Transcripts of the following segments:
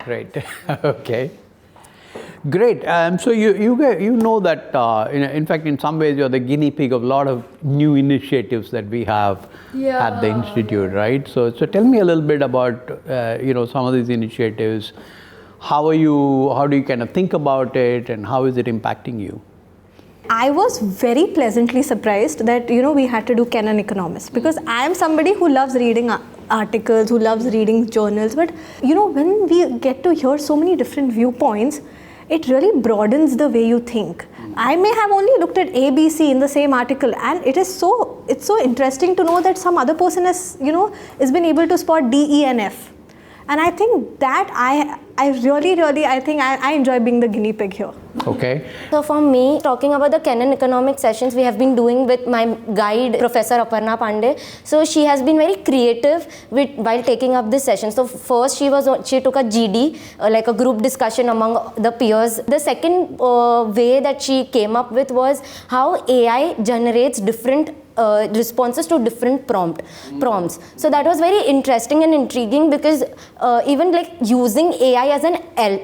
Great. Okay. Great. So you know that in fact in some ways you're the guinea pig of a lot of new initiatives that we have at the institute, right? So tell me a little bit about some of these initiatives. How do you kind of think about it, and how is it impacting you? I was very pleasantly surprised that we had to do Canon Economics, because I am somebody who loves reading articles, who loves reading journals, but when we get to hear so many different viewpoints, it really broadens the way you think. I may have only looked at A, B, C in the same article, and it's so interesting to know that some other person has been able to spot D, E, and F. And I think that I really I enjoy being the guinea pig here. Okay. So for me, talking about the Canon economics sessions we have been doing with my guide, Professor Aparna Pandey. So she has been very creative while taking up this session. So first she took a GD, like a group discussion among the peers. The second way that she came up with was how AI generates different responses to different prompts. So that was very interesting and intriguing, because even like using AI as an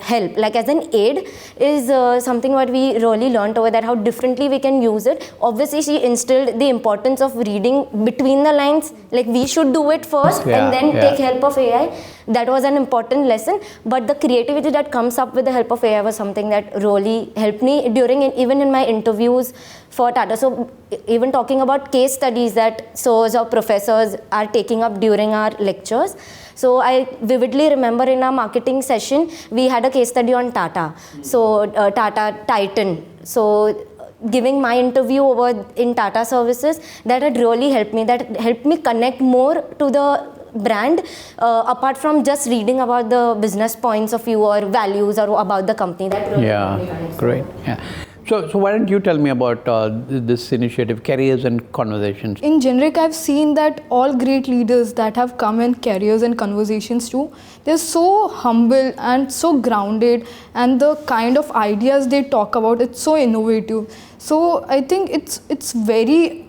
help, like as an aid, is something what we really learned over there, how differently we can use it. Obviously she instilled the importance of reading between the lines, like we should do it first and then take help of AI. That was an important lesson, but the creativity that comes up with the help of AI was something that really helped me even in my interviews for Tata. So even talking about case studies that SOs or professors are taking up during our lectures. So I vividly remember in our marketing session, we had a case study on Tata. So Tata Titan. So giving my interview over in Tata services, that had really helped me. That helped me connect more to the brand, apart from just reading about the business points of view or values or about the company. That really great. Yeah. So why don't you tell me about this initiative, Careers and Conversations? In generic, I've seen that all great leaders that have come in Careers and Conversations too, they're so humble and so grounded, and the kind of ideas they talk about, it's so innovative. So I think it's very,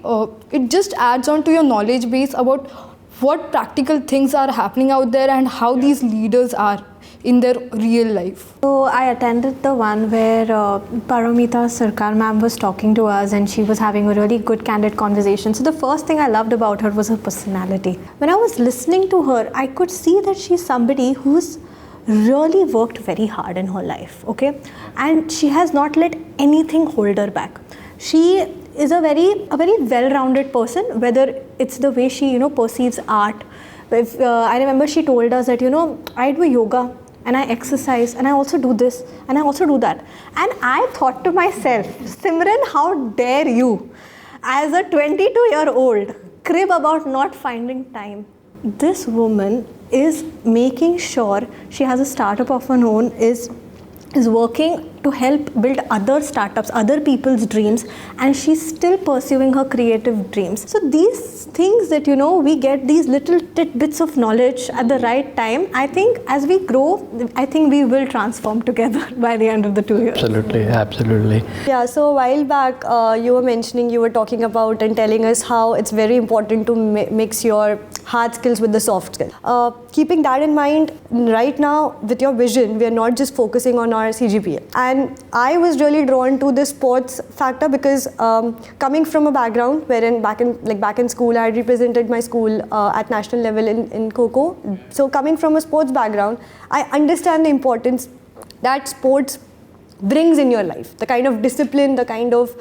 it just adds on to your knowledge base about what practical things are happening out there and how these leaders are in their real life. So I attended the one where Paramita Sarkar ma'am was talking to us, and she was having a really good candid conversation. So the first thing I loved about her was her personality. When I was listening to her, I could see that she's somebody who's really worked very hard in her life, okay? And she has not let anything hold her back. She is a very well-rounded person, whether it's the way she perceives art. I remember she told us that I do yoga and I exercise and I also do this and I also do that, and I thought to myself, Simran, how dare you as a 22-year-old crib about not finding time. This woman is making sure she has a startup of her own, is working to help build other startups, other people's dreams, and she's still pursuing her creative dreams. So these things that we get these little tidbits of knowledge at the right time, I think as we grow, I think we will transform together by the end of the 2 years. Absolutely. Yeah, so a while back you were talking about and telling us how it's very important to mix your hard skills with the soft skills. Keeping that in mind, right now with your vision, we are not just focusing on our CGPA. And I was really drawn to the sports factor because coming from a background wherein back in school, I had represented my school at national level in Kho. So coming from a sports background, I understand the importance that sports brings in your life, the kind of discipline, the kind of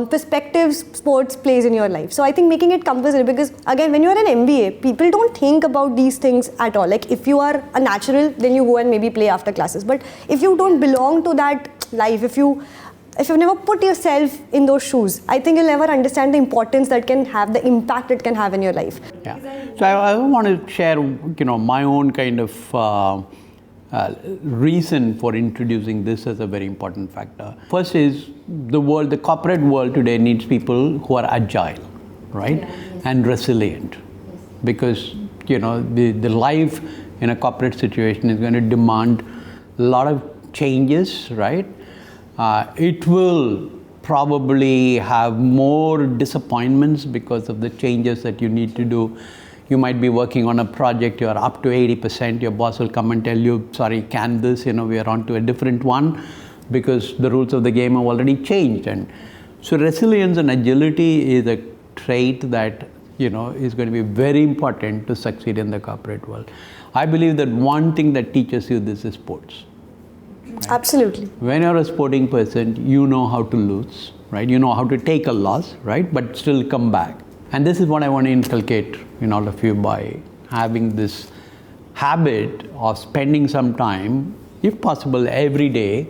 perspectives sports plays in your life. So I think making it compulsory, because again, when you are an MBA, people don't think about these things at all. Like if you are a natural, then you go and maybe play after classes. But if you don't belong to that life, if you've never put yourself in those shoes, I think you'll never understand the importance that can have, the impact it can have in your life. Yeah. So I want to share, my own kind of reason for introducing this as a very important factor. First is the corporate world today needs people who are agile, right? And resilient. Because, the life in a corporate situation is going to demand a lot of changes, right? It will probably have more disappointments because of the changes that you need to do You might be working on a project, you're up to 80%, your boss will come and tell you, sorry, can this, we are on to a different one because the rules of the game have already changed. And so resilience and agility is a trait that, is going to be very important to succeed in the corporate world. I believe that one thing that teaches you this is sports. Right? Absolutely. When you're a sporting person, you know how to lose, right? You know how to take a loss, right? But still come back. And this is what I want to inculcate in all of you by having this habit of spending some time, if possible, every day,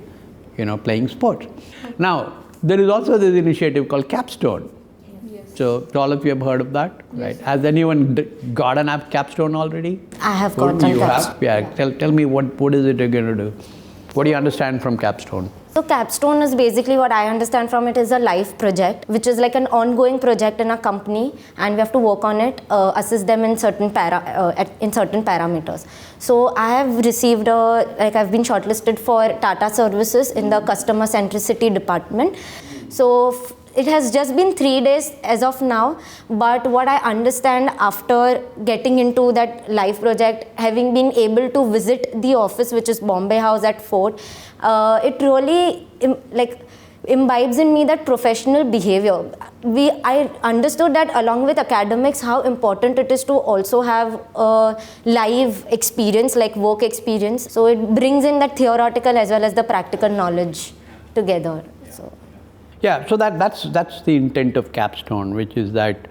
playing sports. Now, there is also this initiative called Capstone. Yes. So all of you have heard of that, right? Yes. Has anyone got an app Capstone already? I have got an app. Yeah. Tell me what is it you're going to do? What do you understand from Capstone? So Capstone is basically, what I understand from it, is a life project, which is like an ongoing project in a company, and we have to work on it, assist them in certain parameters. So I have received I've been shortlisted for Tata Services in the customer centricity department. So it has just been 3 days as of now, but what I understand after getting into that live project, having been able to visit the office, which is Bombay House at Fort, it really imbibes in me that professional behavior. I understood that along with academics, how important it is to also have a live experience, like work experience. So it brings in that theoretical as well as the practical knowledge together. Yeah, so that's the intent of Capstone, which is that,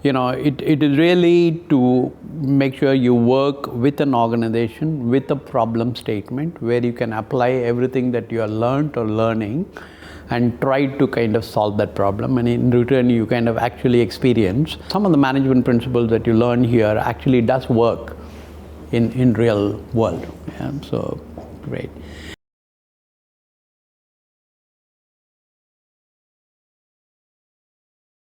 it is really to make sure you work with an organization with a problem statement where you can apply everything that you have learned or learning and try to kind of solve that problem. And in return, you kind of actually experience some of the management principles that you learn here actually does work in real world. Yeah, so great.